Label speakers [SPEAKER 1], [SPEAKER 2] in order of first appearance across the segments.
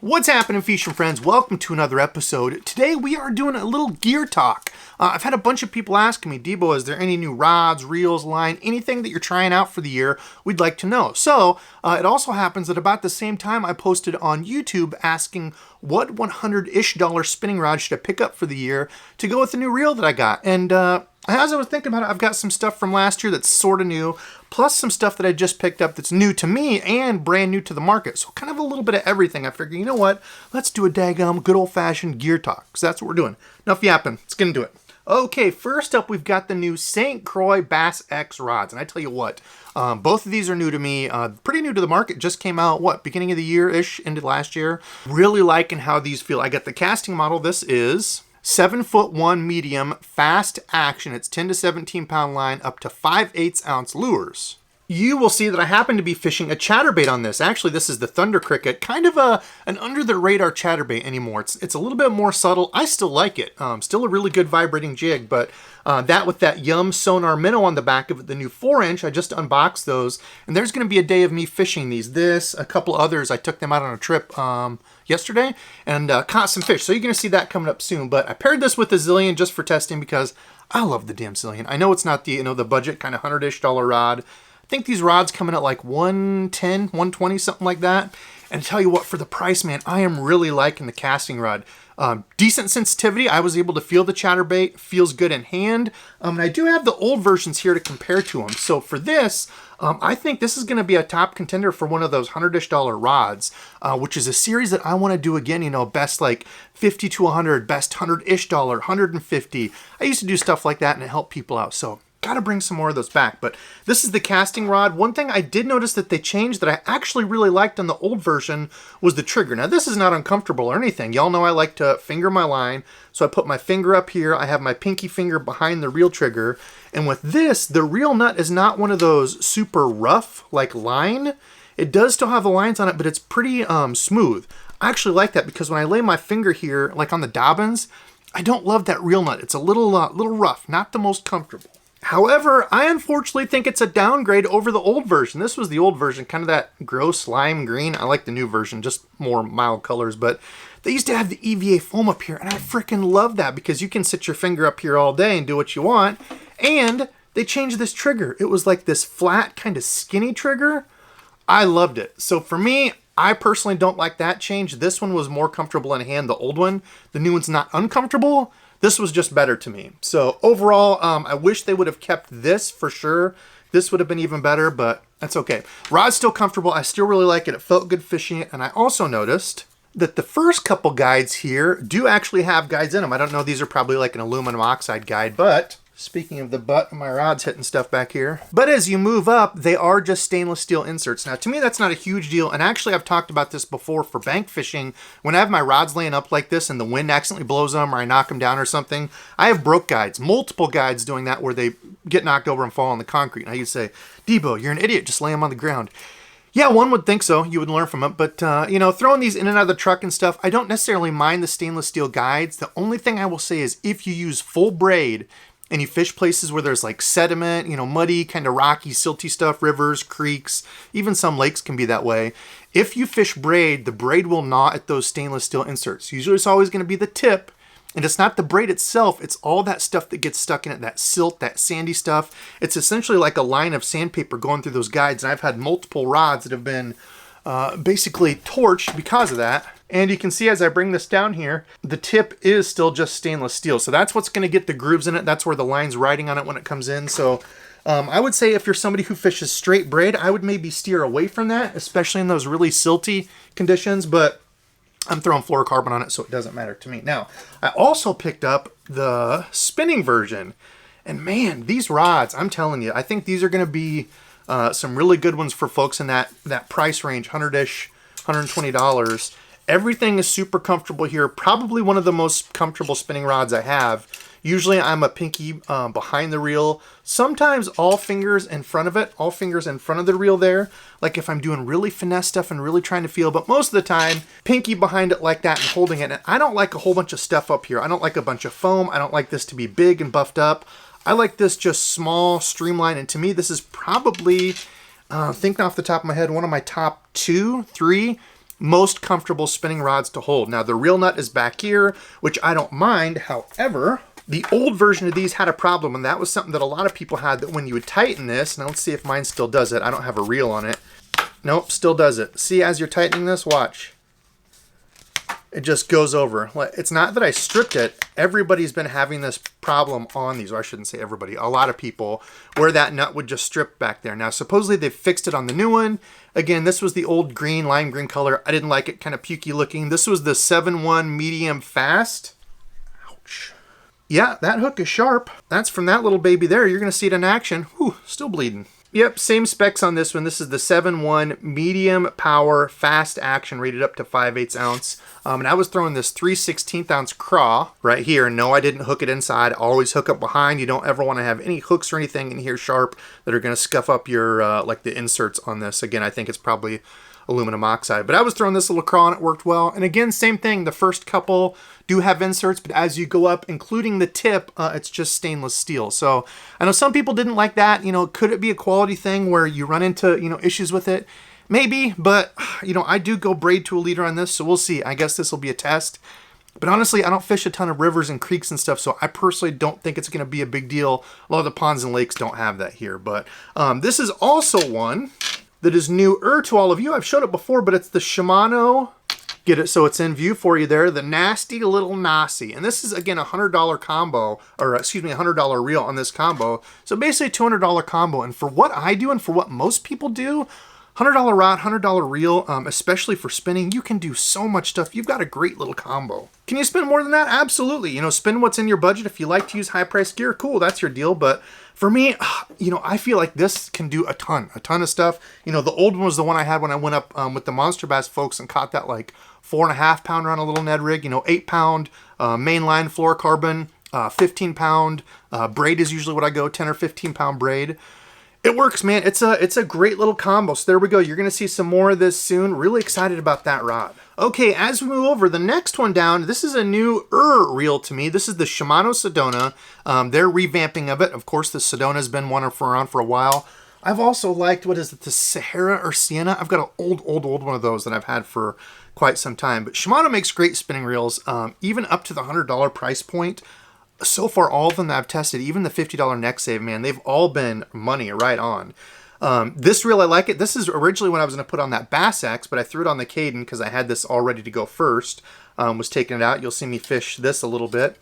[SPEAKER 1] What's happening, fishing friends? Welcome to another episode. Today we are doing a little gear talk. I've had a bunch of people asking me, Debo, is there any new rods, reels, line, anything that you're trying out for the year? We'd like to know. So it also happens that about the same time I posted on YouTube asking what $100-ish spinning rod should I pick up for the year to go with the new reel that I got. And as I was thinking about it, I've got some stuff from last year that's sort of new, plus some stuff that I just picked up that's new to me and brand new to the market. So kind of a little bit of everything. I figure, you know what? Let's do a daggum good old-fashioned gear talk, because that's what we're doing. Enough yapping. Let's get into it. Okay, first up, we've got the new St. Croix Bass X rods. And I tell you what, both of these are new to me, pretty new to the market. Just came out, beginning of the year-ish, into last year. Really liking how these feel. I got the casting model. This is 7'1" medium, fast action. It's 10 to 17 pound line, up to 5/8 ounce lures. You will see that I happen to be fishing a chatterbait on this. Actually, this is the Thunder Cricket, kind of an under the radar chatterbait anymore. It's a little bit more subtle. I still like it. Still a really good vibrating jig, but that with that Yum sonar minnow on the back of it, the new 4-inch, I just unboxed those, and there's going to be a day of me fishing these. This, a couple others, I took them out on a trip yesterday and caught some fish. So you're going to see that coming up soon. But I paired this with the Zillion just for testing because I love the damn Zillion. I know it's not the the budget kind of $100-ish rod. I think these rods come in at like $110, $120, something like that. And I tell you what, for the price, man, I am really liking the casting rod. Decent sensitivity. I was able to feel the chatterbait. Feels good in hand. And I do have the old versions here to compare to them. So for this, I think this is going to be a top contender for one of those $100-ish rods, which is a series that I want to do again. Best like 50 to 100, best $100-ish, 150. I used to do stuff like that and it helped people out. So gotta bring some more of those back. But this is the casting rod. One thing I did notice that they changed that I actually really liked on the old version was the trigger. Now this is not uncomfortable or anything. Y'all know I like to finger my line. So I put my finger up here. I have my pinky finger behind the reel trigger. And with this, the reel nut is not one of those super rough like line. It does still have the lines on it, but it's pretty smooth. I actually like that because when I lay my finger here, like on the Dobbins, I don't love that reel nut. It's a little rough, not the most comfortable. However, I unfortunately think it's a downgrade over the old version. This was the old version, kind of that gross lime green. I like the new version, just more mild colors. But they used to have the EVA foam up here, and I freaking love that because you can sit your finger up here all day and do what you want. And they changed this trigger. It was like this flat, kind of skinny trigger. I loved it. So for me, I personally don't like that change. This one was more comfortable in hand, the old one. The new one's not uncomfortable. This was just better to me. So overall, I wish they would have kept this for sure. This would have been even better, but that's okay. Rod's still comfortable. I still really like it. It felt good fishing it. And I also noticed that the first couple guides here do actually have guides in them. I don't know, these are probably like an aluminum oxide guide, but speaking of the butt of my rod's hitting stuff back here. But as you move up, they are just stainless steel inserts. Now, to me, that's not a huge deal. And actually, I've talked about this before for bank fishing. When I have my rods laying up like this and the wind accidentally blows them or I knock them down or something, I have broke guides, multiple guides doing that where they get knocked over and fall on the concrete. And I used to say, Debo, you're an idiot. Just lay them on the ground. Yeah, one would think so. You would learn from it. But, throwing these in and out of the truck and stuff, I don't necessarily mind the stainless steel guides. The only thing I will say is if you use full braid and you fish places where there's like sediment, muddy, kind of rocky, silty stuff, rivers, creeks, even some lakes can be that way. If you fish braid, the braid will gnaw at those stainless steel inserts. Usually it's always going to be the tip, and it's not the braid itself, it's all that stuff that gets stuck in it, that silt, that sandy stuff. It's essentially like a line of sandpaper going through those guides, and I've had multiple rods that have been basically torched because of that. And you can see as I bring this down here, the tip is still just stainless steel. So that's what's going to get the grooves in it. That's where the line's riding on it when it comes in. So I would say if you're somebody who fishes straight braid, I would maybe steer away from that, especially in those really silty conditions. But I'm throwing fluorocarbon on it, so it doesn't matter to me. Now, I also picked up the spinning version. And man, these rods, I'm telling you, I think these are going to be some really good ones for folks in that price range, $100-ish, $120. Everything is super comfortable here. Probably one of the most comfortable spinning rods I have. Usually I'm a pinky behind the reel. Sometimes all fingers in front of it, all fingers in front of the reel there. Like if I'm doing really finesse stuff and really trying to feel, but most of the time, pinky behind it like that and holding it. And I don't like a whole bunch of stuff up here. I don't like a bunch of foam. I don't like this to be big and buffed up. I like this just small, streamlined. And to me, this is probably, thinking off the top of my head, one of my top 2, 3 most comfortable spinning rods to hold. Now the reel nut is back here, which I don't mind. However, the old version of these had a problem, and that was something that a lot of people had, that when you would tighten this, now let's see if mine still does it. I don't have a reel on it. Nope, still does it. See, as you're tightening this, watch. It just goes over. It's not that I stripped it. Everybody's been having this problem on these, or I shouldn't say everybody, a lot of people, where that nut would just strip back there. Now, supposedly they've fixed it on the new one. Again, this was the old green, lime green color. I didn't like it, kind of pukey looking. This was the 7-1 medium fast. Ouch. Yeah, that hook is sharp. That's from that little baby there. You're going to see it in action. Whew, still bleeding. Yep, same specs on this one. This is the 7-1 medium power fast action, rated up to 5/8 ounce. And I was throwing this 3/16 ounce craw right here. No, I didn't hook it inside. Always hook up behind. You don't ever want to have any hooks or anything in here sharp that are going to scuff up your like the inserts on this. Again, I think it's probably aluminum oxide, but I was throwing this little craw and it worked well. And again, same thing, the first couple do have inserts, but as you go up, including the tip, it's just stainless steel. So I know some people didn't like that. You know, could it be a quality thing where you run into, you know, issues with it? Maybe, but you know, I do go braid to a leader on this, so we'll see. I guess this will be a test. But honestly, I don't fish a ton of rivers and creeks and stuff, so I personally don't think it's going to be a big deal. A lot of the ponds and lakes don't have that here, but this is also one that is newer to all of you. I've showed it before, but it's the Shimano, get it so it's in view for you there, the Nasty Little Nasi. And this is, again, a $100 combo, or excuse me, a $100 reel on this combo. So basically a $200 combo. And for what I do and for what most people do, $100 rod, $100 reel, especially for spinning, you can do so much stuff. You've got a great little combo. Can you spend more than that? Absolutely. You know, spend what's in your budget. If you like to use high-priced gear, cool, that's your deal. But for me, you know, I feel like this can do a ton of stuff. You know, the old one was the one I had when I went up with the Monster Bass folks and caught that like 4.5 pounder on a little Ned rig. You know, 8 pound mainline fluorocarbon, 15 pound braid is usually what I go, 10 or 15 pound braid. It works, man. It's a great little combo. So there we go. You're going to see some more of this soon. Really excited about that rod. Okay, as we move over, the next one down, this is a new reel to me. This is the Shimano Sedona. They're revamping of it. Of course, the Sedona has been around for a while. I've also liked, what is it, the Sahara or Sienna? I've got an old one of those that I've had for quite some time. But Shimano makes great spinning reels, even up to the $100 price point. So far, all of them that I've tested, even the $50 neck save, man, they've all been money right on. This reel, I like it. This is originally when I was going to put on that Bass X, but I threw it on the Caden because I had this all ready to go first. Was taking it out. You'll see me fish this a little bit.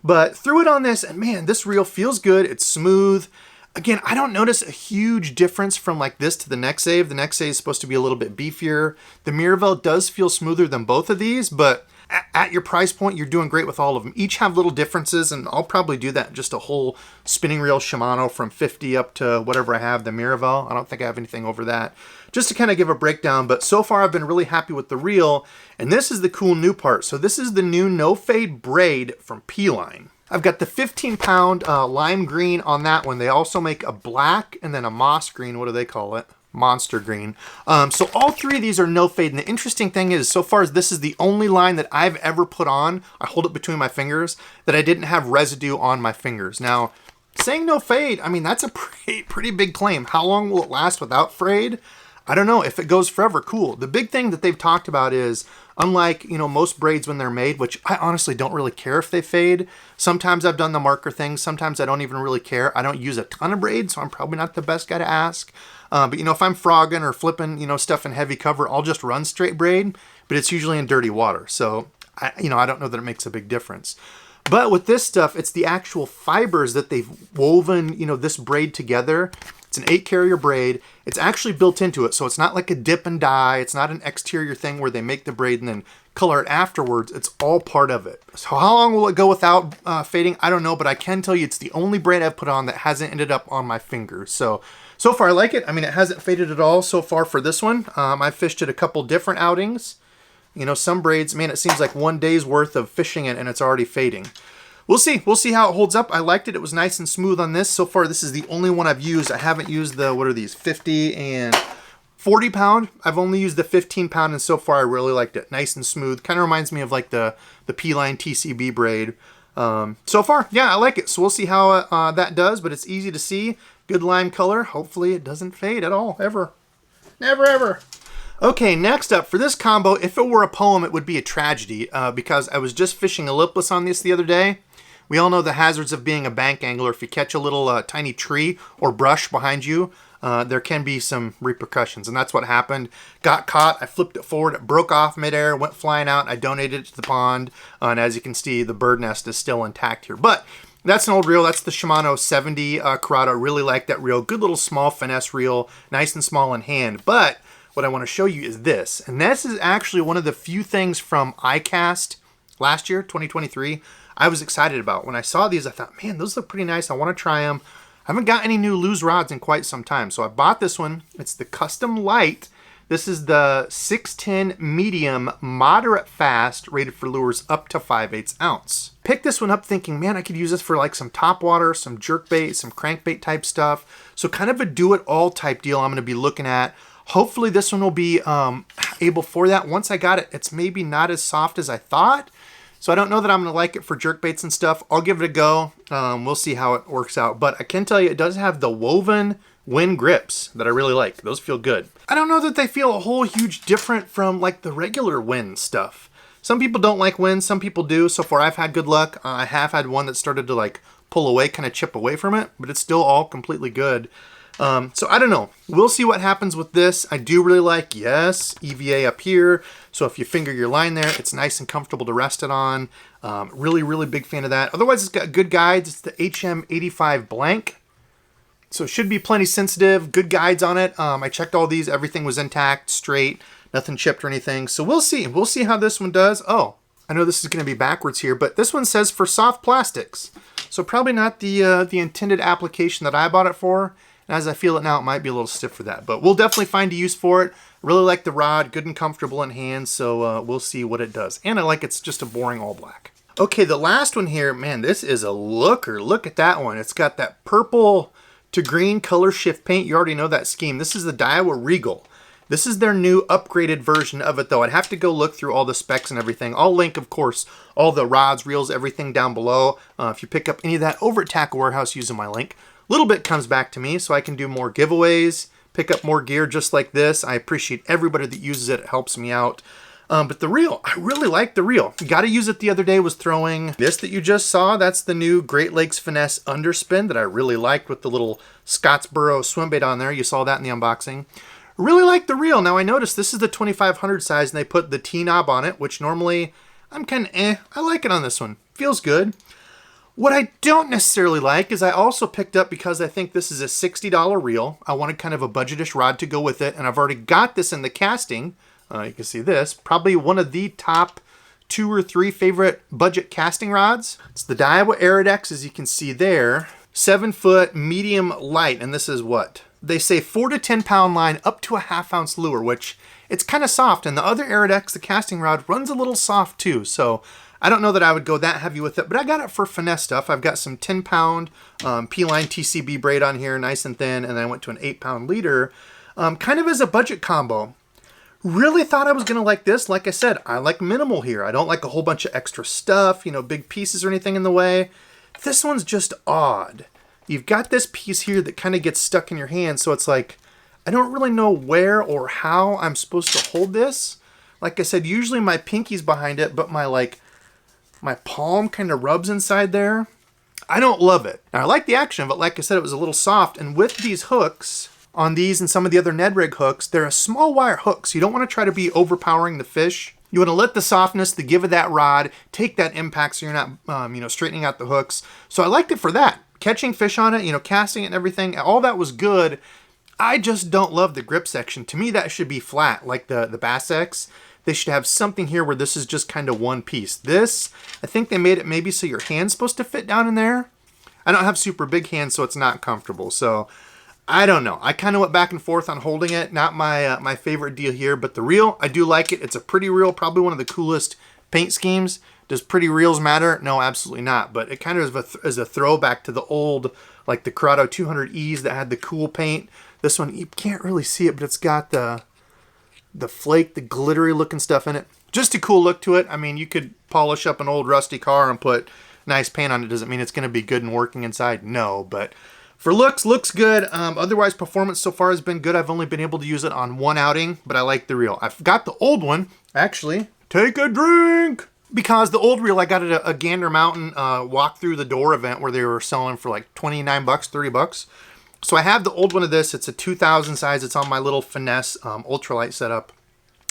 [SPEAKER 1] But threw it on this, and man, this reel feels good. It's smooth. Again, I don't notice a huge difference from like this to the neck save. The neck save is supposed to be a little bit beefier. The Miravel does feel smoother than both of these, but at your price point, you're doing great with all of them. Each have little differences, and I'll probably do that in just a whole spinning reel Shimano from 50 up to whatever I have, the Miravel. I don't think I have anything over that. Just to kind of give a breakdown, but so far I've been really happy with the reel, and this is the cool new part. So this is the new No Fade braid from P-Line. I've got the 15 pound lime green on that one. They also make a black and then a moss green. What do they call it? Monster green. So all three of these are no fade. And the interesting thing is, so far as this is the only line that I've ever put on, I hold it between my fingers, that I didn't have residue on my fingers. Now, saying no fade, I mean, that's a pretty big claim. How long will it last without frayed? I don't know. If it goes forever, cool. The big thing that they've talked about is, unlike, you know, most braids when they're made, which I honestly don't really care if they fade. Sometimes I've done the marker thing. Sometimes I don't even really care. I don't use a ton of braids, so I'm probably not the best guy to ask. But, you know, if I'm frogging or flipping, you know, stuff in heavy cover, I'll just run straight braid, but it's usually in dirty water. So, I don't know that it makes a big difference. But with this stuff, it's the actual fibers that they've woven, you know, this braid together. It's an 8-carrier braid. It's actually built into it, so it's not like a dip and dye. It's not an exterior thing where they make the braid and then color it afterwards. It's all part of it. So how long will it go without fading? I don't know, but I can tell you it's the only braid I've put on that hasn't ended up on my fingers. So far I like it. I mean, it hasn't faded at all so far for this one. I fished it a couple different outings. You know, some braids, man, it seems like one day's worth of fishing it and it's already fading. We'll see. We'll see how it holds up. I liked it. It was nice and smooth on this. So far, this is the only one I've used. I haven't used the, what are these, 50 and 40 pound. I've only used the 15 pound, and so far I really liked it. Nice and smooth. Kind of reminds me of like the P-Line TCB braid. So far, yeah, I like it. So we'll see how that does, but it's easy to see. Good lime color. Hopefully it doesn't fade at all, ever. Never, ever. Okay, next up for this combo, if it were a poem, it would be a tragedy because I was just fishing a lipless on this the other day. We all know the hazards of being a bank angler. If you catch a little tiny tree or brush behind you, there can be some repercussions, and that's what happened. Got caught, I flipped it forward, it broke off midair, went flying out, I donated it to the pond, and as you can see, the bird nest is still intact here. But that's an old reel. That's the Shimano 70 Corrado. I really like that reel. Good little small finesse reel, nice and small in hand. But what I want to show you is this, and this is actually one of the few things from iCast last year, 2023, I was excited about. When I saw these, I thought, man, those look pretty nice. I want to try them. I haven't got any new loose rods in quite some time, so I bought this one. It's the Custom Light. This is the 610 medium, moderate fast, rated for lures up to 5/8 ounce. Picked this one up thinking, man, I could use this for like some topwater, some jerkbait, some crankbait type stuff. So kind of a do-it-all type deal I'm going to be looking at. Hopefully this one will be able for that. Once I got it, it's maybe not as soft as I thought. So I don't know that I'm going to like it for jerkbaits and stuff. I'll give it a go. We'll see how it works out. But I can tell you it does have the woven Win grips that I really like. Those feel good. I don't know that they feel a whole huge different from like the regular Win stuff. Some people don't like Win, some people do. So far I've had good luck. I have had one that started to like pull away, kind of chip away from it, but it's still all completely good. So I don't know. We'll see what happens with this. I do really like, yes, EVA up here. So if you finger your line there, it's nice and comfortable to rest it on. Really, really big fan of that. Otherwise, it's got good guides. It's the HM85 blank. So it should be plenty sensitive. Good guides on it. I checked all these. Everything was intact, straight, nothing chipped or anything. So we'll see. We'll see how this one does. Oh, I know this is going to be backwards here, but this one says for soft plastics. So probably not the intended application that I bought it for. And as I feel it now, it might be a little stiff for that. But we'll definitely find a use for it. Really like the rod. Good and comfortable in hand. So we'll see what it does. And I like it's just a boring all black. Okay, the last one here. Man, this is a looker. Look at that one. It's got that purple to green color shift paint. You already know that scheme. This is the Daa Regal. This is their new upgraded version of it, though. I'd have to go look through all the specs and everything. I'll link, of course, all the rods, reels, everything down below. If you pick up any of that over at Tackle Warehouse using my link. Little bit comes back to me, so I can do more giveaways, pick up more gear just like this. I appreciate everybody that uses it. It helps me out. But the reel, I really like the reel. Got to use it the other day, was throwing this that you just saw. That's the new Great Lakes Finesse Underspin that I really liked with the little Scottsboro swim bait on there. You saw that in the unboxing. Really like the reel. Now I noticed this is the 2500 size and they put the T-knob on it, which normally I'm kind of I like it on this one. Feels good. What I don't necessarily like is I also picked up, because I think this is a $60 reel, I wanted kind of a budgetish rod to go with it, and I've already got this in the casting. You can see this, probably one of the top 2 or 3 favorite budget casting rods. It's the Daiwa Iridex, as you can see there. 7-foot medium light, and this is what? They say 4 to 10 pound line up to a 1/2 ounce lure, which it's kind of soft, and the other Iridex, the casting rod, runs a little soft too, so I don't know that I would go that heavy with it, but I got it for finesse stuff. I've got some 10 pound P-line TCB braid on here, nice and thin, and then I went to an 8 pound leader, kind of as a budget combo. Really thought I was going to like this. Like I said, I like minimal here. I don't like a whole bunch of extra stuff, you know, big pieces or anything in the way. This one's just odd. You've got this piece here that kind of gets stuck in your hand, so it's like, I don't really know where or how I'm supposed to hold this. Like I said, usually my pinky's behind it, but my palm kind of rubs inside there. I don't love it. Now, I like the action, but like I said, it was a little soft. And with these hooks, on these and some of the other Ned Rig hooks, they're a small wire hook, so you don't want to try to be overpowering the fish. You want to let the softness, the give of that rod, take that impact so you're not, straightening out the hooks. So I liked it for that. Catching fish on it, casting it and everything, all that was good. I just don't love the grip section. To me, that should be flat, like the Bass X. They should have something here where this is just kind of one piece. This, I think they made it maybe so your hand's supposed to fit down in there. I don't have super big hands, so it's not comfortable. So I don't know. I kind of went back and forth on holding it. Not my favorite deal here, but the reel, I do like it. It's a pretty reel, probably one of the coolest paint schemes. Does pretty reels matter? No, absolutely not. But it kind of is a throwback to the old, like the Corrado 200Es that had the cool paint. This one, you can't really see it, but it's got the flake, the glittery looking stuff in it. Just a cool look to it. I mean, you could polish up an old rusty car and put nice paint on it. Doesn't mean it's going to be good and working inside. No, but For looks good. Otherwise, performance so far has been good. I've only been able to use it on one outing, but I like the reel. I've got the old one. Actually, take a drink. Because the old reel I got at a Gander Mountain walk through the door event where they were selling for like 29 bucks, 30 bucks. So I have the old one of this. It's a 2000 size. It's on my little finesse ultralight setup,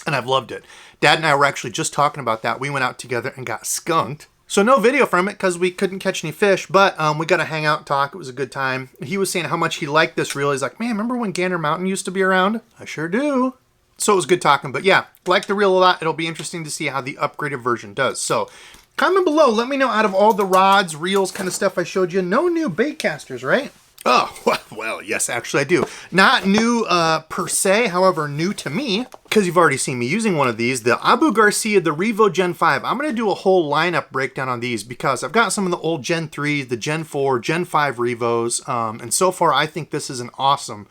[SPEAKER 1] and I've loved it. Dad and I were actually just talking about that. We went out together and got skunked. So no video from it because we couldn't catch any fish, but we got to hang out and talk. It was a good time. He was saying how much he liked this reel. He's like, man, remember when Gander Mountain used to be around? I sure do. So it was good talking, but yeah, like the reel a lot. It'll be interesting to see how the upgraded version does. So comment below. Let me know, out of all the rods, reels, kind of stuff I showed you, no new baitcasters, right? Oh, well, yes, actually I do. Not new per se, however, new to me, because you've already seen me using one of these, the Abu Garcia, the Revo Gen 5. I'm going to do a whole lineup breakdown on these because I've got some of the old Gen 3s, the Gen 4, Gen 5 Revos, and so far I think this is an awesome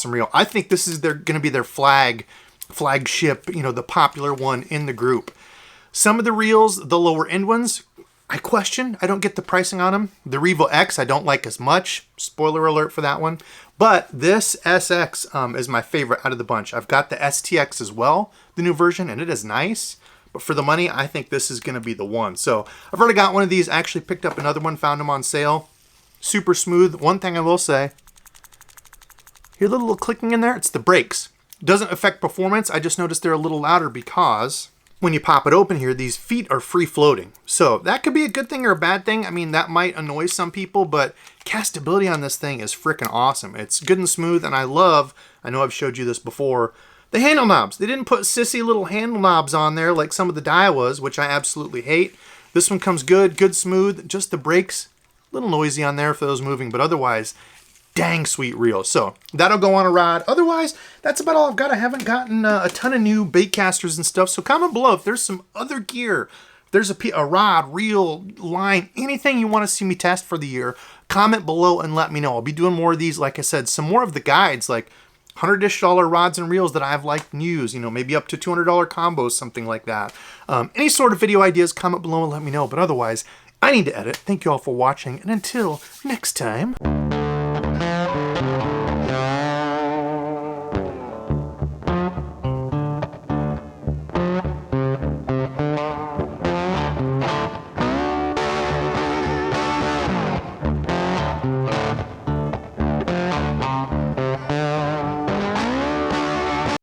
[SPEAKER 1] reel. I think this is going to be their flagship, you know, the popular one in the group. Some of the reels, the lower end ones, I question. I don't get the pricing on them. The Revo X I don't like as much. Spoiler alert for that one. But this SX is my favorite out of the bunch. I've got the STX as well, the new version, and it is nice. But for the money, I think this is going to be the one. So I've already got one of these. I actually picked up another one, found them on sale. Super smooth. One thing I will say, hear the little clicking in there? It's the brakes. Doesn't affect performance. I just noticed they're a little louder because when you pop it open here, these feet are free floating. So that could be a good thing or a bad thing. I mean, that might annoy some people, but castability on this thing is freaking awesome. It's good and smooth, and I know I've showed you this before, the handle knobs. They didn't put sissy little handle knobs on there like some of the Daiwas, which I absolutely hate. This one comes good smooth. Just the brakes, a little noisy on there for those moving, but otherwise, dang sweet reel. So that'll go on a rod. Otherwise, that's about all I've got. I haven't gotten a ton of new baitcasters and stuff. So comment below if there's some other gear. If there's a rod, reel, line, anything you want to see me test for the year, comment below and let me know. I'll be doing more of these. Like I said, some more of the guides, like $100-ish rods and reels that I've liked and used, you know, maybe up to $200 combos, something like that. Any sort of video ideas, comment below and let me know. But otherwise, I need to edit. Thank you all for watching, and until next time.